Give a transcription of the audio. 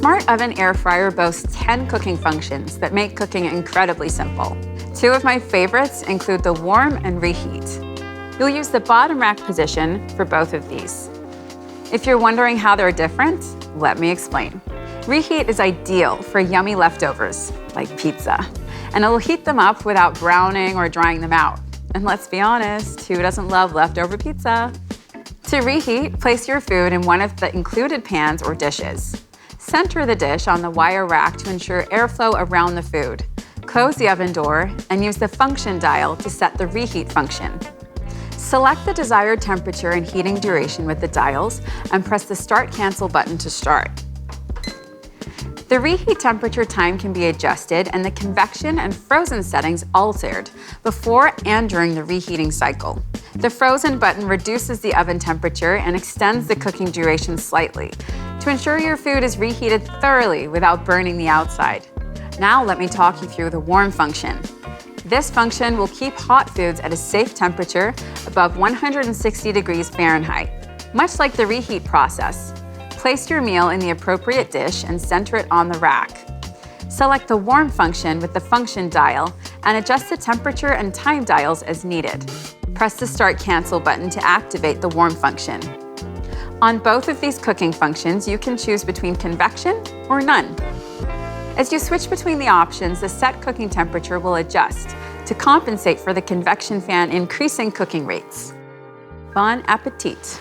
smart oven air fryer boasts 10 cooking functions that make cooking incredibly simple. Two of my favorites include the warm and reheat. You'll use the bottom rack position for both of these. If you're wondering how they're different, let me explain. Reheat is ideal for yummy leftovers, like pizza, and it'll heat them up without browning or drying them out. And let's be honest, who doesn't love leftover pizza? To reheat, place your food in one of the included pans or dishes. Center the dish on the wire rack to ensure airflow around the food. Close the oven door and use the function dial to set the reheat function. Select the desired temperature and heating duration with the dials and press the Start Cancel button to start. The reheat temperature time can be adjusted and the convection and frozen settings altered before and during the reheating cycle. The frozen button reduces the oven temperature and extends the cooking duration slightly to ensure your food is reheated thoroughly without burning the outside. Now let me talk you through the warm function. This function will keep hot foods at a safe temperature above 160 degrees Fahrenheit, much like the reheat process. Place your meal in the appropriate dish and center it on the rack. Select the warm function with the function dial and adjust the temperature and time dials as needed. Press the Start Cancel button to activate the warm function. On both of these cooking functions, you can choose between convection or none. As you switch between the options, the set cooking temperature will adjust to compensate for the convection fan increasing cooking rates. Bon appetit!